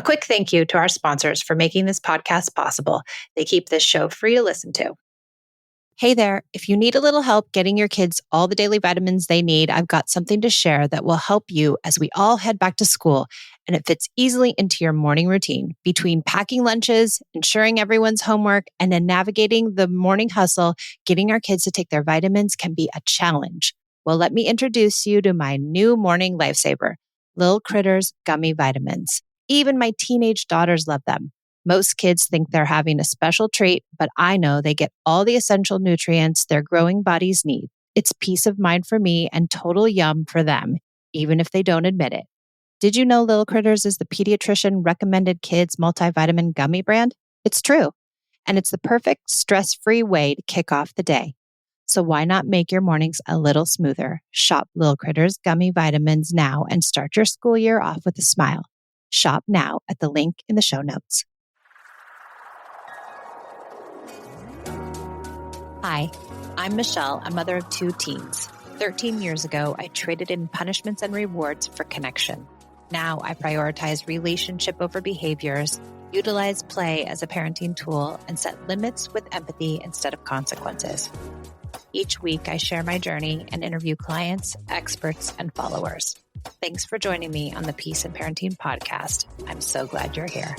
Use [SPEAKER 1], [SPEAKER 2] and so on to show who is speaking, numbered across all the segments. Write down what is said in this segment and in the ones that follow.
[SPEAKER 1] quick thank you to our sponsors for making this podcast possible. They keep this show free to listen to. Hey there, if you need a little help getting your kids all the daily vitamins they need, I've got something to share that will help you as we all head back to school, and it fits easily into your morning routine. Between packing lunches, ensuring everyone's homework, and then navigating the morning hustle, getting our kids to take their vitamins can be a challenge. Well, let me introduce you to my new morning lifesaver, Little Critters Gummy Vitamins. Even my teenage daughters love them. Most kids think they're having a special treat, but I know they get all the essential nutrients their growing bodies need. It's peace of mind for me and total yum for them, even if they don't admit it. Did you know Little Critters is the pediatrician recommended kids multivitamin gummy brand? It's true. And it's the perfect stress-free way to kick off the day. So why not make your mornings a little smoother? Shop Little Critters Gummy Vitamins now and start your school year off with a smile. Shop now at the link in the show notes. Hi, I'm Michelle, a mother of 2 teens. 13 years ago, I traded in punishments and rewards for connection. Now I prioritize relationship over behaviors, utilize play as a parenting tool, and set limits with empathy instead of consequences. Each week, I share my journey and interview clients, experts, and followers. Thanks for joining me on the Peace in Parenting podcast. I'm so glad you're here.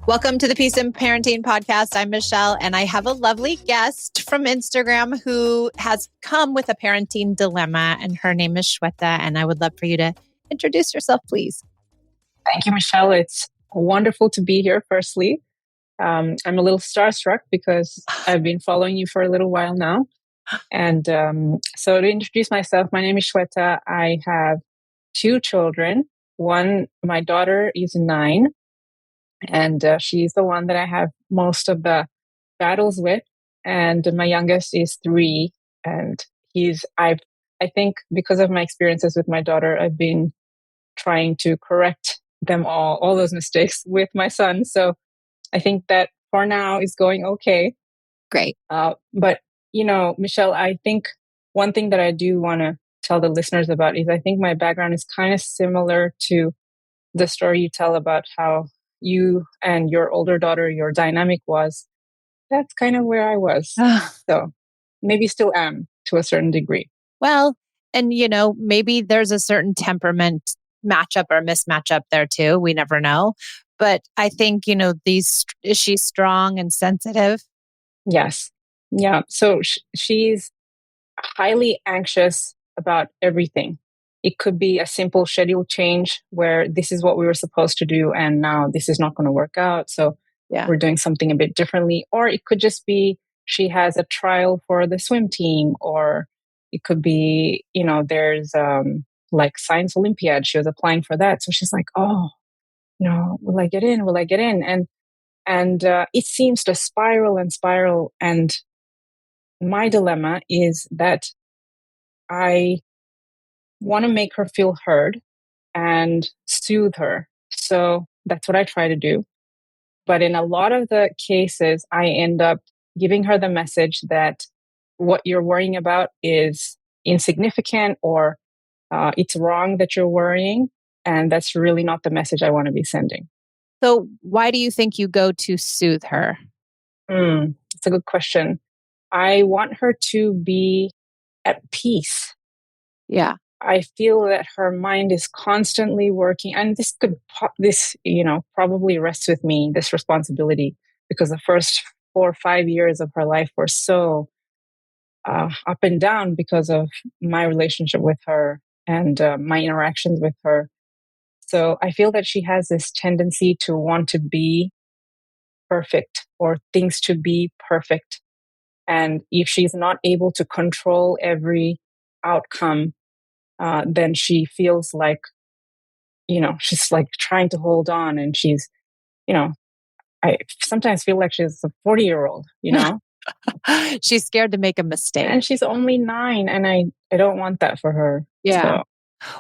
[SPEAKER 1] Welcome to the Peace in Parenting podcast. I'm Michelle, and I have a lovely guest from Instagram who has come with a parenting dilemma, and her name is Shweta, and I would love for you to introduce yourself, please.
[SPEAKER 2] Thank you, Michelle. It's wonderful to be here, firstly. I'm a little starstruck because I've been following you for a little while now. And so to introduce myself, my name is Shweta. I have 2 children. My daughter is 9. And she's the one that I have most of the battles with. And my youngest is 3. And I think because of my experiences with my daughter, I've been trying to correct them all those mistakes with my son. So I think that for now is going okay.
[SPEAKER 1] Great.
[SPEAKER 2] But, Michelle, I think one thing that I do want to tell the listeners about is I think my background is kind of similar to the story you tell about how you and your older daughter, your dynamic was. That's kind of where I was. So maybe still am to a certain degree.
[SPEAKER 1] Well, and maybe there's a certain temperament matchup or mismatch up there too. We never know. But I think, is she strong and sensitive?
[SPEAKER 2] Yes. Yeah. So she's highly anxious about everything. It could be a simple schedule change where this is what we were supposed to do, and now this is not going to work out. So we're doing something a bit differently. Or it could just be she has a trial for the swim team, or it could be, there's like Science Olympiad. She was applying for that. So she's like, oh, will I get in? Will I get in? And it seems to spiral and spiral. And my dilemma is that I want to make her feel heard and soothe her. So that's what I try to do. But in a lot of the cases, I end up giving her the message that what you're worrying about is insignificant, or it's wrong that you're worrying. And that's really not the message I want to be sending.
[SPEAKER 1] So why do you think you go to soothe her?
[SPEAKER 2] It's a good question. I want her to be at peace.
[SPEAKER 1] Yeah.
[SPEAKER 2] I feel that her mind is constantly working, and this probably rests with me, this responsibility, because the first 4 or 5 years of her life were so up and down because of my relationship with her and my interactions with her. So I feel that she has this tendency to want to be perfect, or things to be perfect. And if she's not able to control every outcome, then she feels like, she's like trying to hold on, and she's, I sometimes feel like she's a 40-year-old,
[SPEAKER 1] She's scared to make a mistake.
[SPEAKER 2] And she's only 9, and I don't want that for her.
[SPEAKER 1] Yeah.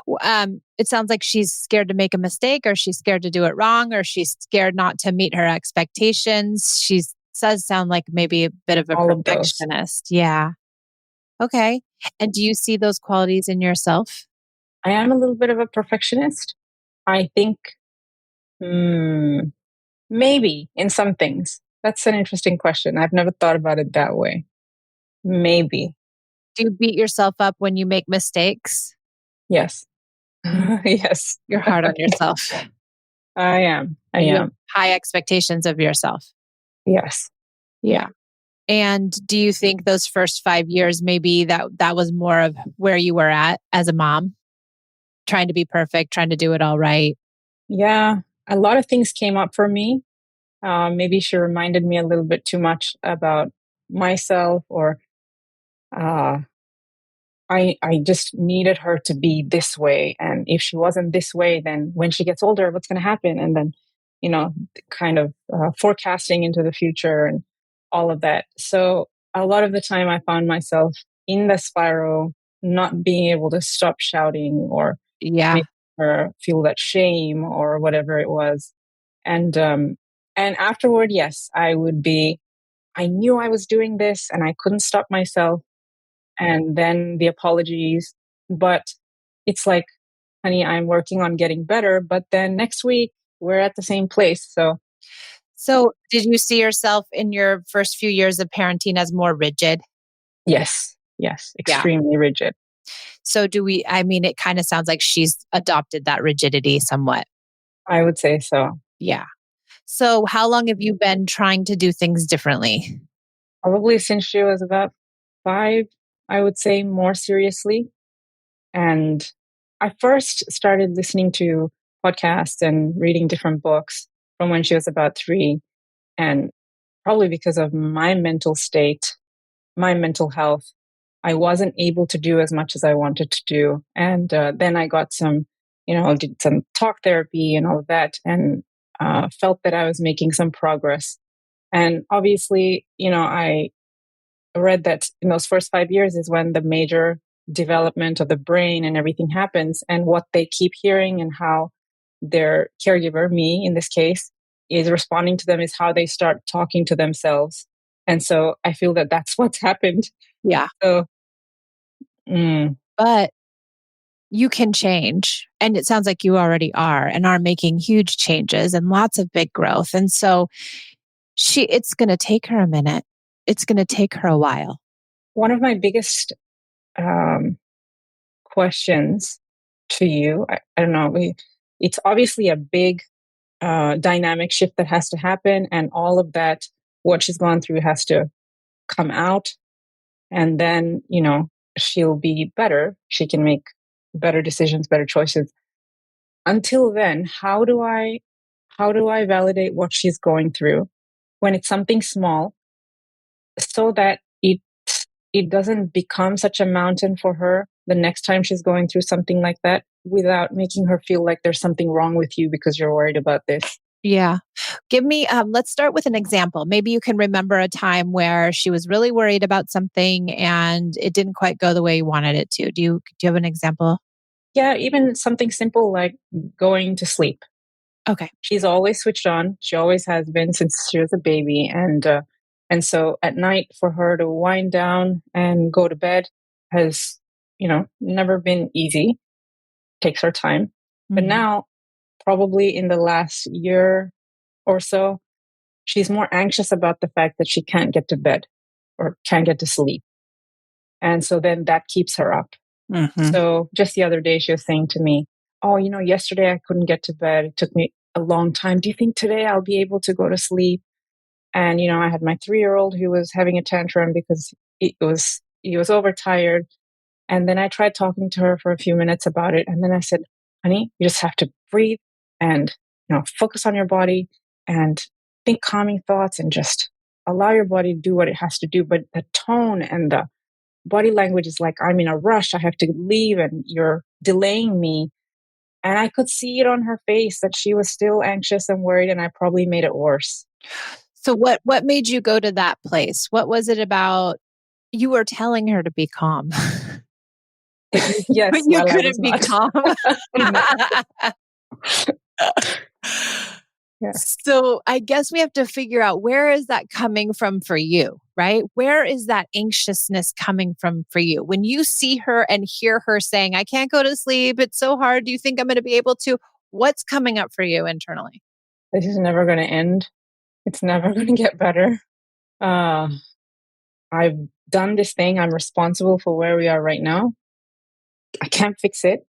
[SPEAKER 2] So.
[SPEAKER 1] It sounds like she's scared to make a mistake, or she's scared to do it wrong, or she's scared not to meet her expectations. She's does sound like maybe a bit of a
[SPEAKER 2] all of those.
[SPEAKER 1] perfectionist. Yeah. Okay. And do you see those qualities in yourself?
[SPEAKER 2] I am a little bit of a perfectionist. I think maybe in some things. That's an interesting question. I've never thought about it that way. Maybe.
[SPEAKER 1] Do you beat yourself up when you make mistakes?
[SPEAKER 2] Yes. Yes.
[SPEAKER 1] You're hard on yourself.
[SPEAKER 2] I am. I
[SPEAKER 1] You have
[SPEAKER 2] am.
[SPEAKER 1] high expectations of yourself.
[SPEAKER 2] Yes. Yeah.
[SPEAKER 1] Yeah. And do you think those first 5 years, maybe that was more of where you were at as a mom, trying to be perfect, trying to do it all right?
[SPEAKER 2] Yeah. A lot of things came up for me. Maybe she reminded me a little bit too much about myself, or uh, I just needed her to be this way. And if she wasn't this way, then when she gets older, what's going to happen? And then, you know, kind of forecasting into the future and all of that. So a lot of the time I found myself in the spiral, not being able to stop shouting or
[SPEAKER 1] Yeah.
[SPEAKER 2] make her feel that shame or whatever it was. And afterward, yes, I knew I was doing this and I couldn't stop myself, and then the apologies. But it's like, honey, I'm working on getting better, but then next week we're at the same place. So,
[SPEAKER 1] So, did you see yourself in your first few years of parenting as more rigid?
[SPEAKER 2] yes, yes,
[SPEAKER 1] Yeah.
[SPEAKER 2] extremely rigid.
[SPEAKER 1] So, I mean, it kind of sounds like she's adopted that rigidity somewhat.
[SPEAKER 2] I would say so.
[SPEAKER 1] Yeah. So, how long have you been trying to do things differently?
[SPEAKER 2] Probably since she was about 5, I would say, more seriously. And I first started listening to podcasts and reading different books from when she was about 3. And probably because of my mental state, my mental health, I wasn't able to do as much as I wanted to do. And then I got some, did some talk therapy and all of that, and felt that I was making some progress. And obviously, I read that in those first 5 years is when the major development of the brain and everything happens. And what they keep hearing and how their caregiver, me in this case, is responding to them is how they start talking to themselves. And so I feel that that's what's happened.
[SPEAKER 1] Yeah.
[SPEAKER 2] So, mm,
[SPEAKER 1] But you can change. And it sounds like you already are and are making huge changes and lots of big growth. And so it's going to take her a minute. It's going to take her a while.
[SPEAKER 2] one of my biggest um, questions to you, I don't know, it's obviously a big dynamic shift that has to happen, and all of that, what she's gone through, has to come out, and then she'll be better. She can make better decisions, better choices. Until then, how do I validate what she's going through when it's something small, so that it doesn't become such a mountain for her the next time she's going through something like that, without making her feel like there's something wrong with you because you're worried about this.
[SPEAKER 1] Yeah. Give me, let's start with an example. Maybe you can remember a time where she was really worried about something and it didn't quite go the way you wanted it to. Do you have an example?
[SPEAKER 2] Yeah, even something simple like going to sleep.
[SPEAKER 1] Okay.
[SPEAKER 2] She's always switched on. She always has been since she was a baby, and so at night for her to wind down and go to bed has never been easy. Takes her time, but
[SPEAKER 1] Mhm.
[SPEAKER 2] now, probably in the last year or so, she's more anxious about the fact that she can't get to bed or can't get to sleep, and so then that keeps her up.
[SPEAKER 1] Mhm.
[SPEAKER 2] So just the other day, she was saying to me, "Oh, yesterday I couldn't get to bed. It took me a long time. Do you think today I'll be able to go to sleep?" And I had my 3-year-old who was having a tantrum because he was overtired. And then I tried talking to her for a few minutes about it, and then I said, "Honey, you just have to breathe and focus on your body and think calming thoughts and just allow your body to do what it has to do." But the tone and the body language is like, I'm in a rush. I have to leave and you're delaying me. And I could see it on her face that she was still anxious and worried, and I probably made it worse.
[SPEAKER 1] So what made you go to that place? What was it about? You were telling her to be calm, but
[SPEAKER 2] Yes,
[SPEAKER 1] you
[SPEAKER 2] while I was
[SPEAKER 1] couldn't be
[SPEAKER 2] not.
[SPEAKER 1] calm.
[SPEAKER 2] No. Yes.
[SPEAKER 1] So I guess we have to figure out, where is that coming from for you, right? Where is that anxiousness coming from for you? When you see her and hear her saying, I can't go to sleep, it's so hard, do you think I'm going to be able to? What's coming up for you internally?
[SPEAKER 2] This is never going to end. It's never going to get better. Uh, I've done this thing. I'm responsible for where we are right now. I can't fix it.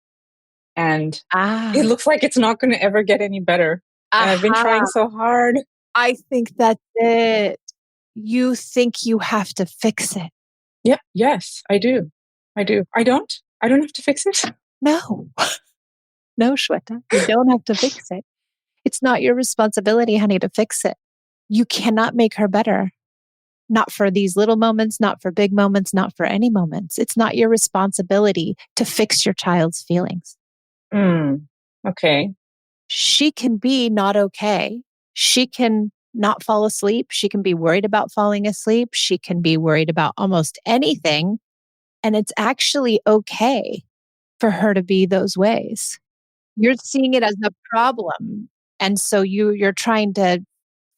[SPEAKER 2] And it
[SPEAKER 1] Ah,
[SPEAKER 2] looks like it's not going to ever get any better. And I've been trying
[SPEAKER 1] aha.
[SPEAKER 2] so hard.
[SPEAKER 1] I think that's it. You think you have to fix it.
[SPEAKER 2] Yeah. Yes, I do. I do. I don't. I don't have to fix it.
[SPEAKER 1] No, no, Shweta, you don't have to fix it. It's not your responsibility, honey, to fix it. You cannot make her better. Not for these little moments, not for big moments, not for any moments. It's not your responsibility to fix your child's feelings.
[SPEAKER 2] Mm, okay.
[SPEAKER 1] She can be not okay. She can not fall asleep. She can be worried about falling asleep. She can be worried about almost anything. And it's actually okay for her to be those ways. You're seeing it as a problem. And so you're trying to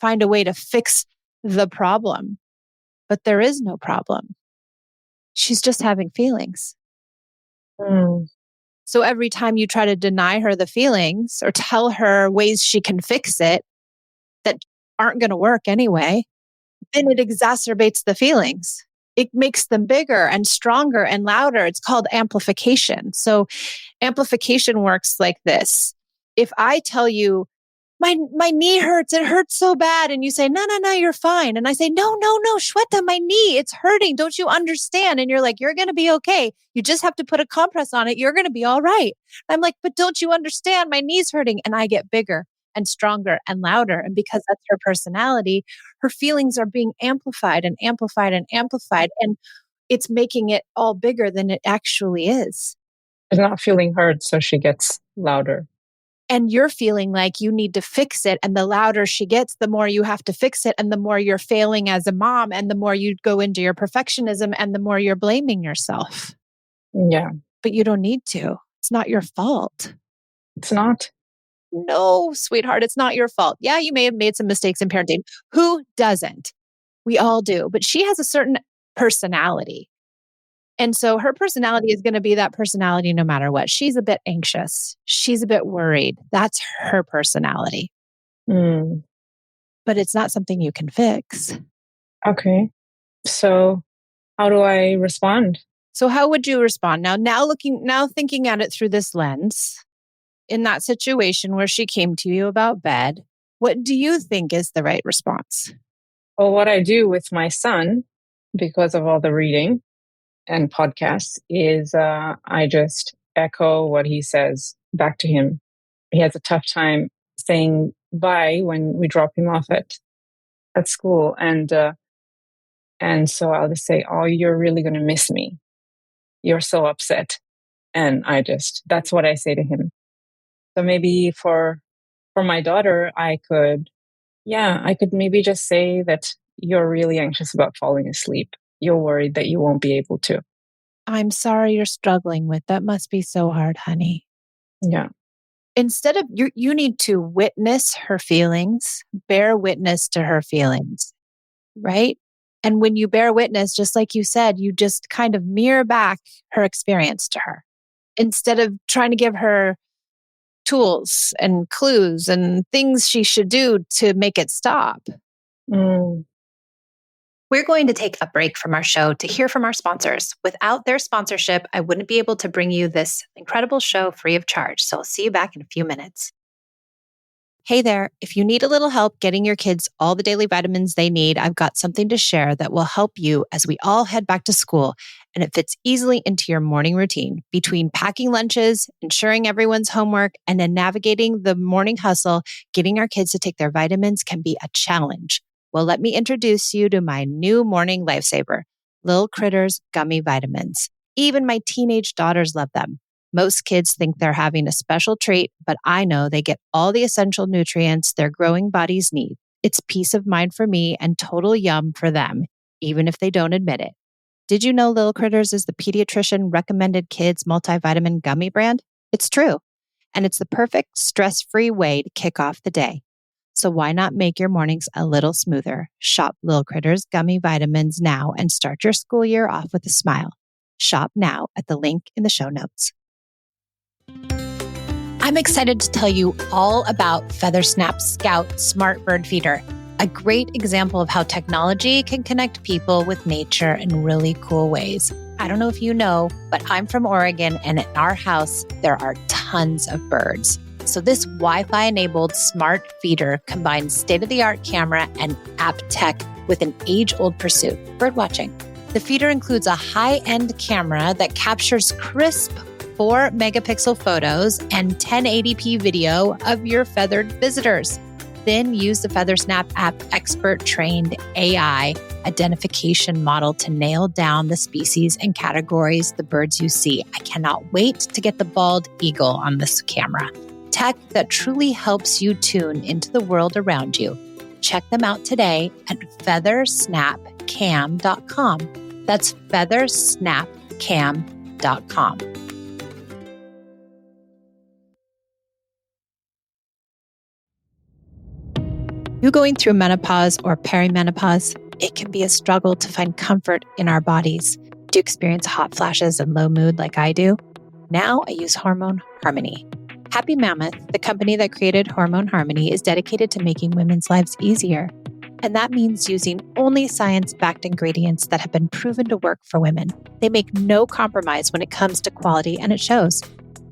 [SPEAKER 1] find a way to fix the problem, but there is no problem. She's just having feelings.
[SPEAKER 2] Mm,
[SPEAKER 1] So every time you try to deny her the feelings or tell her ways she can fix it that aren't going to work anyway, then it exacerbates the feelings. It makes them bigger and stronger and louder. It's called amplification. So amplification works like this. If I tell you, my knee hurts, it hurts so bad, and you say, no, you're fine, and I say, no, Shweta, my knee, it's hurting, don't you understand? And you're like, you're going to be okay, you just have to put a compress on it, you're going to be all right. I'm like, but don't you understand, my knee's hurting? And I get bigger and stronger and louder, and because that's her personality, her feelings are being amplified and amplified and amplified, and it's making it all bigger than it actually is.
[SPEAKER 2] she's not feeling heard, so she gets louder.
[SPEAKER 1] And you're feeling like you need to fix it. And the louder she gets, the more you have to fix it. And the more you're failing as a mom, and the more you go into your perfectionism, and the more you're blaming yourself.
[SPEAKER 2] Yeah.
[SPEAKER 1] But you don't need to. It's not your fault.
[SPEAKER 2] It's not.
[SPEAKER 1] No, sweetheart, it's not your fault. Yeah, you may have made some mistakes in parenting. Who doesn't? We all do. But she has a certain personality. And so her personality is going to be that personality no matter what. She's a bit anxious. She's a bit worried. That's her personality.
[SPEAKER 2] Mm,
[SPEAKER 1] But it's not something you can fix.
[SPEAKER 2] okay. So how do I respond?
[SPEAKER 1] So how would you respond? Now thinking at it through this lens, in that situation where she came to you about bed, what do you think is the right response?
[SPEAKER 2] Well, what I do with my son, because of all the reading and podcasts, is I just echo what he says back to him. He has a tough time saying bye when we drop him off at school, and so I'll just say, "Oh, you're really going to miss me. You're so upset." And that's what I say to him. So maybe for my daughter, I could maybe just say that you're really anxious about falling asleep. You're worried that you won't be able to.
[SPEAKER 1] I'm sorry you're struggling with that. Must be so hard, honey.
[SPEAKER 2] Yeah.
[SPEAKER 1] Instead of you need to witness her feelings, bear witness to her feelings, right? And when you bear witness, just like you said, you just kind of mirror back her experience to her instead of trying to give her tools and clues and things she should do to make it stop.
[SPEAKER 2] Mm,
[SPEAKER 1] We're going to take a break from our show to hear from our sponsors. Without their sponsorship, I wouldn't be able to bring you this incredible show free of charge. So I'll see you back in a few minutes. Hey there, if you need a little help getting your kids all the daily vitamins they need, I've got something to share that will help you as we all head back to school, and it fits easily into your morning routine. Between packing lunches, ensuring everyone's homework, and then navigating the morning hustle, getting our kids to take their vitamins can be a challenge. Well, let me introduce you to my new morning lifesaver, Little Critters Gummy Vitamins. Even my teenage daughters love them. Most kids think they're having a special treat, but I know they get all the essential nutrients their growing bodies need. It's peace of mind for me and total yum for them, even if they don't admit it. Did you know Little Critters is the pediatrician recommended kids multivitamin gummy brand? It's true. And it's the perfect stress-free way to kick off the day. So why not make your mornings a little smoother? Shop Lil Critters Gummy Vitamins now and start your school year off with a smile. Shop now at the link in the show notes. I'm excited to tell you all about FeatherSnap Scout Smart Bird Feeder, a great example of how technology can connect people with nature in really cool ways. I don't know if you know, but I'm from Oregon, and in our house, there are tons of birds. So this Wi-Fi enabled smart feeder combines state-of-the-art camera and app tech with an age-old pursuit, birdwatching. The feeder includes a high-end camera that captures crisp 4-megapixel photos and 1080p video of your feathered visitors. Then use the FeatherSnap app expert-trained AI identification model to nail down the species and categories the birds you see. I cannot wait to get the bald eagle on this camera. Tech that truly helps you tune into the world around you. Check them out today at feathersnapcam.com. That's feathersnapcam.com. You going through menopause or perimenopause? It can be a struggle to find comfort in our bodies. Do you experience hot flashes and low mood like I do? Now I use Hormone Harmony. Happy Mammoth, the company that created Hormone Harmony, is dedicated to making women's lives easier. And that means using only science-backed ingredients that have been proven to work for women. They make no compromise when it comes to quality, and it shows.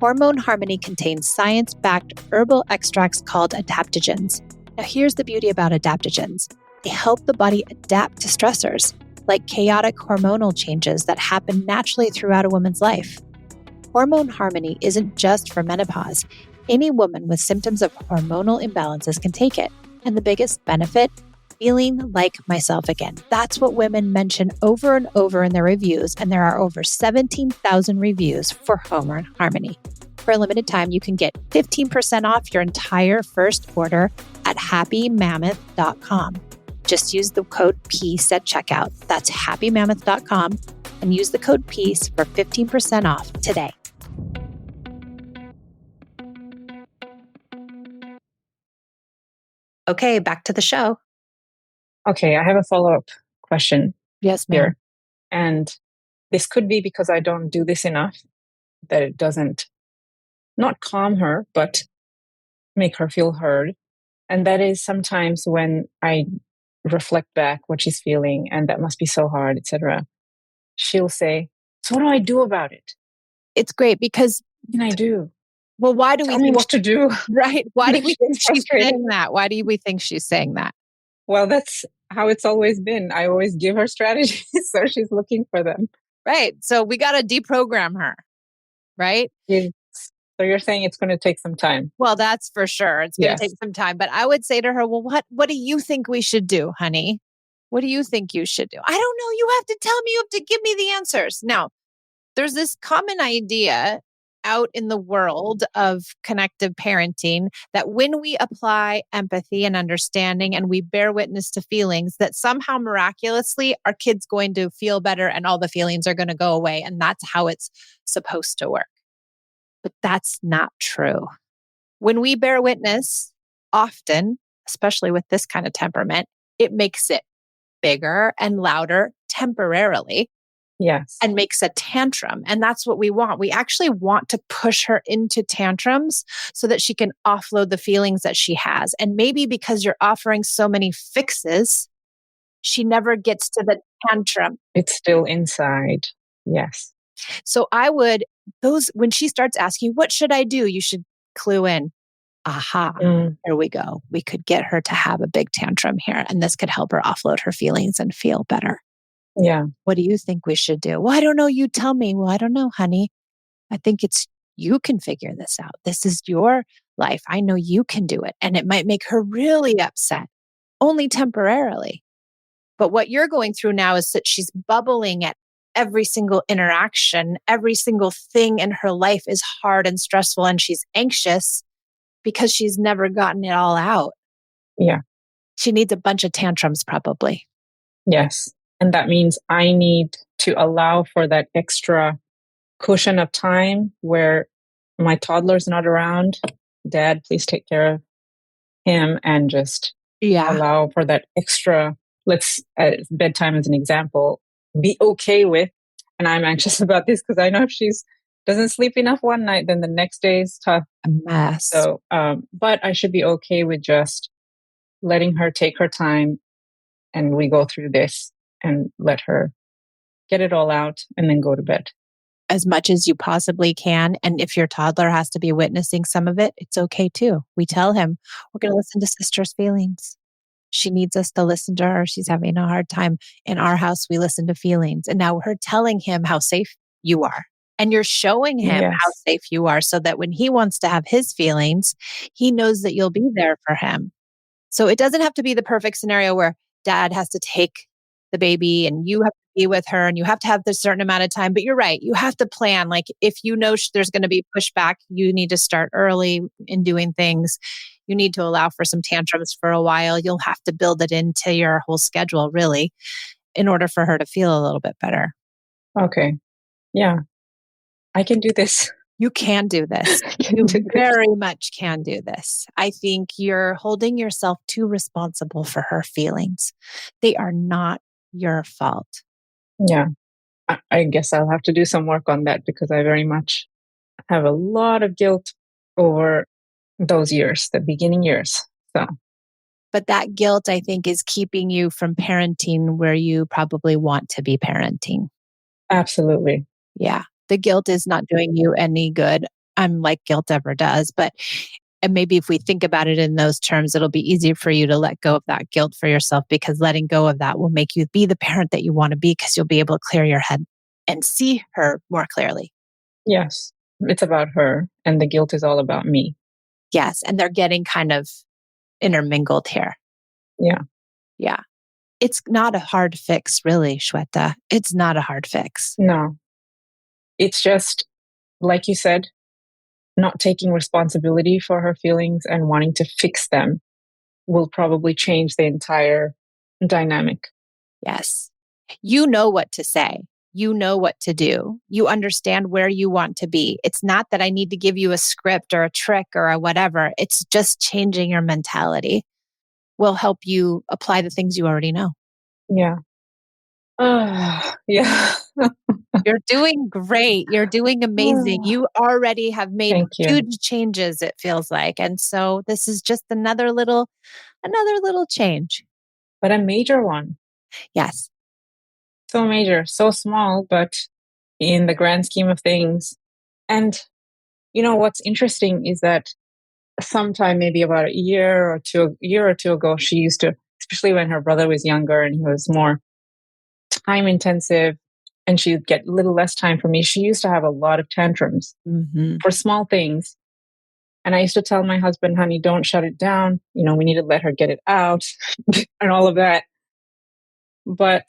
[SPEAKER 1] Hormone Harmony contains science-backed herbal extracts called adaptogens. Now, here's the beauty about adaptogens. They help the body adapt to stressors, like chaotic hormonal changes that happen naturally throughout a woman's life. Hormone Harmony isn't just for menopause. Any woman with symptoms of hormonal imbalances can take it. And the biggest benefit? Feeling like myself again. That's what women mention over and over in their reviews, and there are over 17,000 reviews for Hormone Harmony. For a limited time, you can get 15% off your entire first order at happymammoth.com. Just use the code PEACE at checkout. That's happymammoth.com and use the code PEACE for 15% off today. Okay, back to the show.
[SPEAKER 2] Okay, I have a follow-up question.
[SPEAKER 1] Yes, ma'am.
[SPEAKER 2] Here. And this could be because I don't do this enough, that it doesn't not calm her, but make her feel heard. And that is sometimes when I reflect back what she's feeling, and that must be so hard, etc. She'll say, "So what do I do about it?"
[SPEAKER 1] It's great because
[SPEAKER 2] What can I do?
[SPEAKER 1] Well, why do
[SPEAKER 2] Tell
[SPEAKER 1] we
[SPEAKER 2] me
[SPEAKER 1] think
[SPEAKER 2] what to do?
[SPEAKER 1] Right. Why do we think she's
[SPEAKER 2] frustrated.
[SPEAKER 1] saying that? Why do we think she's saying that?
[SPEAKER 2] Well, that's how it's always been. I always give her strategies, so she's looking for them.
[SPEAKER 1] Right. So we got to deprogram her, right?
[SPEAKER 2] So you're saying it's going to take some time?
[SPEAKER 1] Well, that's for sure. It's going to
[SPEAKER 2] Yes.
[SPEAKER 1] take some time. But I would say to her, well, what do you think we should do, honey? What do you think you should do? I don't know. You have to tell me. You have to give me the answers. Now, there's this common idea out in the world of connective parenting that when we apply empathy and understanding and we bear witness to feelings, that somehow miraculously our kid's going to feel better and all the feelings are going to go away. And that's how it's supposed to work. But that's not true. When we bear witness, often, especially with this kind of temperament, it makes it bigger and louder temporarily.
[SPEAKER 2] Yes.
[SPEAKER 1] And makes a tantrum. And that's what we want. We actually want to push her into tantrums so that she can offload the feelings that she has. And maybe because you're offering so many fixes, she never gets to the tantrum.
[SPEAKER 2] It's still inside. Yes.
[SPEAKER 1] So when she starts asking, what should I do? You should clue in. Aha, there we go. We could get her to have a big tantrum here. And this could help her offload her feelings and feel better.
[SPEAKER 2] Yeah.
[SPEAKER 1] What do you think we should do? Well, I don't know. You tell me. Well, I don't know, honey. I think you can figure this out. This is your life. I know you can do it. And it might make her really upset, only temporarily. But what you're going through now is that she's bubbling at every single interaction. Every single thing in her life is hard and stressful, and she's anxious because she's never gotten it all out.
[SPEAKER 2] Yeah.
[SPEAKER 1] She needs a bunch of tantrums, probably.
[SPEAKER 2] Yes. And that means I need to allow for that extra cushion of time where my toddler's not around. Dad, please take care of him and just
[SPEAKER 1] Yeah,
[SPEAKER 2] allow for that extra, let's, bedtime as an example, be okay with. And I'm anxious about this because I know if she's doesn't sleep enough one night, then the next day is tough.
[SPEAKER 1] a mess.
[SPEAKER 2] So, but I should be okay with just letting her take her time and we go through this and let her get it all out and then go to bed.
[SPEAKER 1] As much as you possibly can. And if your toddler has to be witnessing some of it, it's okay too. We tell him, we're going to listen to sister's feelings. She needs us to listen to her. She's having a hard time. In our house, we listen to feelings. And now we're telling him how safe you are. And you're showing him how
[SPEAKER 2] Yes.
[SPEAKER 1] safe you are so that when he wants to have his feelings, he knows that you'll be there for him. So it doesn't have to be the perfect scenario where dad has to take the baby and you have to be with her and you have to have this certain amount of time. But you're right. You have to plan. Like if you know there's going to be pushback, you need to start early in doing things. You need to allow for some tantrums for a while. You'll have to build it into your whole schedule, really, in order for her to feel a little bit better.
[SPEAKER 2] Okay. Yeah. I can do this.
[SPEAKER 1] You can do this.
[SPEAKER 2] I can
[SPEAKER 1] You
[SPEAKER 2] do this.
[SPEAKER 1] very much can do this. I think you're holding yourself too responsible for her feelings. They are not your fault.
[SPEAKER 2] Yeah. I guess I'll have to do some work on that because I very much have a lot of guilt over those years, the beginning years. So,
[SPEAKER 1] But that guilt, I think, is keeping you from parenting where you probably want to be parenting.
[SPEAKER 2] absolutely.
[SPEAKER 1] Yeah. The guilt is not doing you any good. I'm like guilt ever does. But and maybe if we think about it in those terms, it'll be easier for you to let go of that guilt for yourself because letting go of that will make you be the parent that you want to be because you'll be able to clear your head and see her more clearly.
[SPEAKER 2] Yes. It's about her, and the guilt is all about me.
[SPEAKER 1] Yes. And they're getting kind of intermingled here.
[SPEAKER 2] Yeah.
[SPEAKER 1] Yeah. It's not a hard fix, really, Shweta. It's not a hard fix.
[SPEAKER 2] No, it's just, like you said, not taking responsibility for her feelings and wanting to fix them will probably change the entire dynamic.
[SPEAKER 1] Yes. You know what to say. You know what to do. You understand where you want to be. It's not that I need to give you a script or a trick or a whatever. It's just changing your mentality will help you apply the things you already know.
[SPEAKER 2] Yeah. Yeah.
[SPEAKER 1] You're doing great. You're doing amazing. You already have made
[SPEAKER 2] Thank you.
[SPEAKER 1] huge changes, it feels like. And so this is just another little change.
[SPEAKER 2] But a major one.
[SPEAKER 1] Yes.
[SPEAKER 2] So major, so small, but in the grand scheme of things. And what's interesting is that sometime maybe about a year or two ago, she used to, especially when her brother was younger and he was more time intensive and she'd get a little less time for me. She used to have a lot of tantrums
[SPEAKER 1] Hmm.
[SPEAKER 2] for small things. And I used to tell my husband, honey, don't shut it down. We need to let her get it out and all of that. But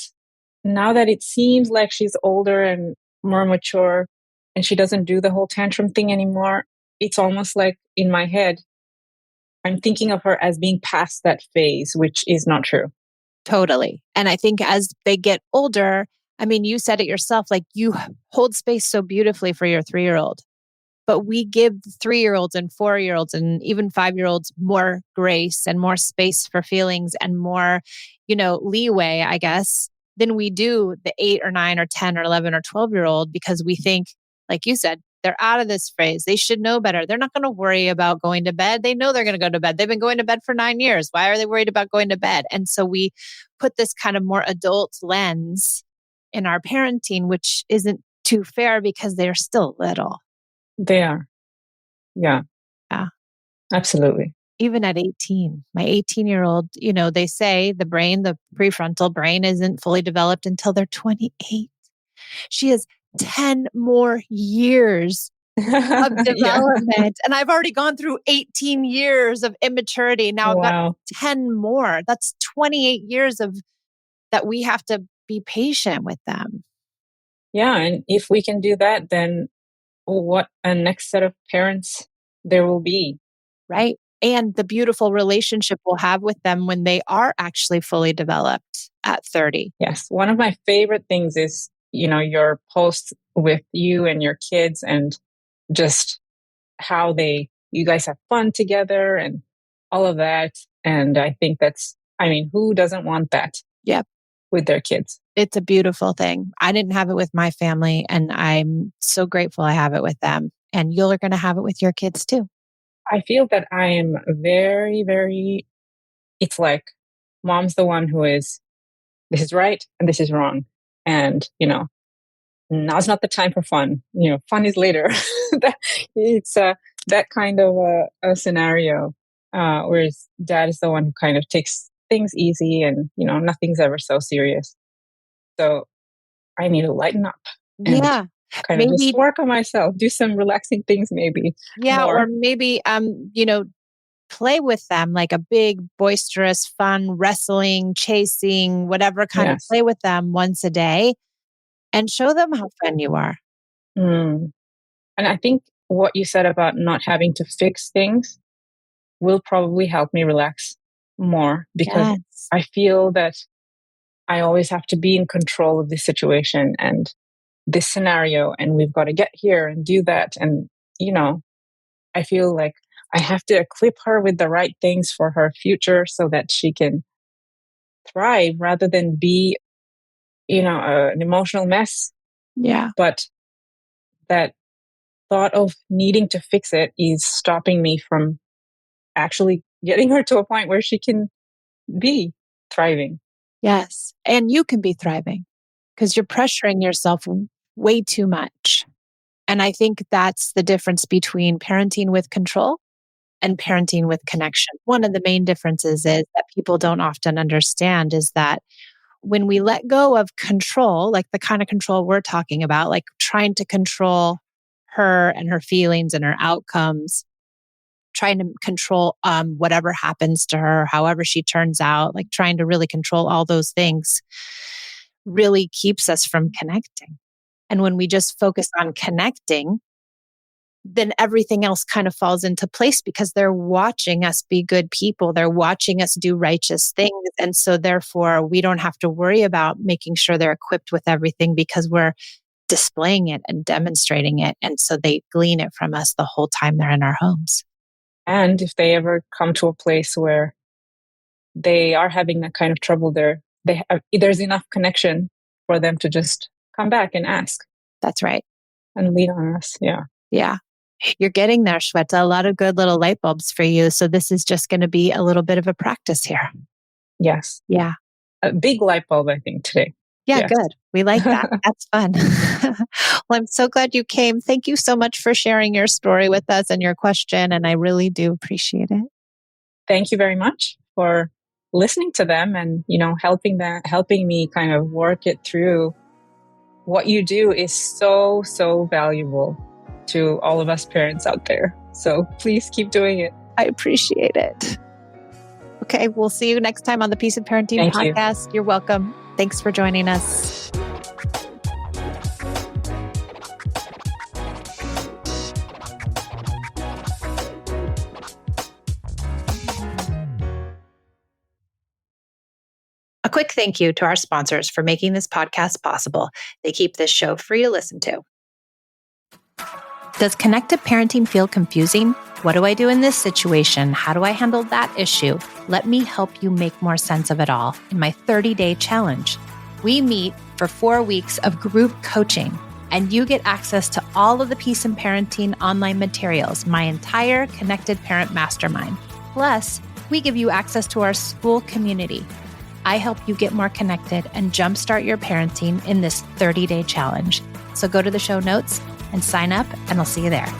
[SPEAKER 2] now that it seems like she's older and more mature and she doesn't do the whole tantrum thing anymore, it's almost like in my head, I'm thinking of her as being past that phase, which is not true.
[SPEAKER 1] Totally. And I think as they get older, I mean, you said it yourself, like you hold space so beautifully for your 3-year-old. But we give 3-year-olds and 4-year-olds and even 5-year-olds more grace and more space for feelings and more, leeway, I guess, than we do the 8 or 9 or 10 or 11 or 12-year-old because we think, like you said, they're out of this phase. They should know better. They're not going to worry about going to bed. They know they're going to go to bed. They've been going to bed for 9 years. Why are they worried about going to bed? And so we put this kind of more adult lens in our parenting, which isn't too fair because they're still little.
[SPEAKER 2] They are. Yeah,
[SPEAKER 1] Yeah.
[SPEAKER 2] absolutely.
[SPEAKER 1] Even at 18, my 18-year-old, they say the prefrontal brain isn't fully developed until they're 28. She has 10 more years of
[SPEAKER 2] Yeah.
[SPEAKER 1] development. And I've already gone through 18 years of immaturity. Now I've got
[SPEAKER 2] Wow.
[SPEAKER 1] 10 more. That's 28 years of that we have to be patient with them.
[SPEAKER 2] Yeah. And if we can do that, then what a next set of parents there will be.
[SPEAKER 1] Right. And the beautiful relationship we'll have with them when they are actually fully developed at 30.
[SPEAKER 2] Yes. One of my favorite things is, your posts with you and your kids and just how you guys have fun together and all of that. And I think who doesn't want that
[SPEAKER 1] Yep.
[SPEAKER 2] with their kids?
[SPEAKER 1] It's a beautiful thing. I didn't have it with my family, and I'm so grateful I have it with them. And you're going to have it with your kids too.
[SPEAKER 2] I feel that I am very, very, it's like mom's the one who is, this is right and this is wrong. And, now's not the time for fun. Fun is later. It's that kind of a scenario. Whereas dad is the one who kind of takes things easy and, nothing's ever so serious. So I need to lighten up and
[SPEAKER 1] Yeah.
[SPEAKER 2] kind of just
[SPEAKER 1] Maybe,
[SPEAKER 2] work on myself, do some relaxing things maybe
[SPEAKER 1] yeah. Or
[SPEAKER 2] more.
[SPEAKER 1] maybe, play with them like a big, boisterous, fun, wrestling, chasing, whatever kind of
[SPEAKER 2] Yes.
[SPEAKER 1] play with them once a day and show them how fun you are.
[SPEAKER 2] Mm. And I think what you said about not having to fix things will probably help me relax more because
[SPEAKER 1] Yes.
[SPEAKER 2] I feel that I always have to be in control of this situation and this scenario, and we've got to get here and do that. And, I feel like I have to equip her with the right things for her future so that she can thrive rather than be, an emotional mess.
[SPEAKER 1] Yeah.
[SPEAKER 2] But that thought of needing to fix it is stopping me from actually getting her to a point where she can be thriving.
[SPEAKER 1] Yes. And you can be thriving because you're pressuring yourself way too much. And I think that's the difference between parenting with control and parenting with connection. One of the main differences is that people don't often understand is that when we let go of control, like the kind of control we're talking about, like trying to control her and her feelings and her outcomes, trying to control whatever happens to her, however she turns out, like trying to really control all those things really keeps us from connecting. And when we just focus on connecting, then everything else kind of falls into place because they're watching us be good people. They're watching us do righteous things. And so therefore we don't have to worry about making sure they're equipped with everything because we're displaying it and demonstrating it. And so they glean it from us the whole time they're in our homes.
[SPEAKER 2] And if they ever come to a place where they are having that kind of trouble, there's enough connection for them to just come back and ask.
[SPEAKER 1] That's right.
[SPEAKER 2] And lean on us. Yeah.
[SPEAKER 1] Yeah. You're getting there, Shweta. A lot of good little light bulbs for you. So this is just going to be a little bit of a practice here.
[SPEAKER 2] Yes.
[SPEAKER 1] Yeah.
[SPEAKER 2] A big light bulb, I think, today.
[SPEAKER 1] Yeah,
[SPEAKER 2] Yes.
[SPEAKER 1] good. We like that. That's fun. Well, I'm so glad you came. Thank you so much for sharing your story with us and your question. And I really do appreciate it.
[SPEAKER 2] Thank you very much for listening to them and, helping me kind of work it through. What you do is so, so valuable to all of us parents out there. So please keep doing it.
[SPEAKER 1] I appreciate it. Okay, we'll see you next time on the Piece of Parenting podcast. You're welcome. Thanks for joining us. A quick thank you to our sponsors for making this podcast possible. They keep this show free to listen to. Does connected parenting feel confusing? What do I do in this situation? How do I handle that issue? Let me help you make more sense of it all in my 30-day challenge. We meet for 4 weeks of group coaching, and you get access to all of the Peace in Parenting online materials, my entire Connected Parent Mastermind. Plus, we give you access to our school community. I help you get more connected and jumpstart your parenting in this 30-day challenge. So go to the show notes and sign up, and I'll see you there.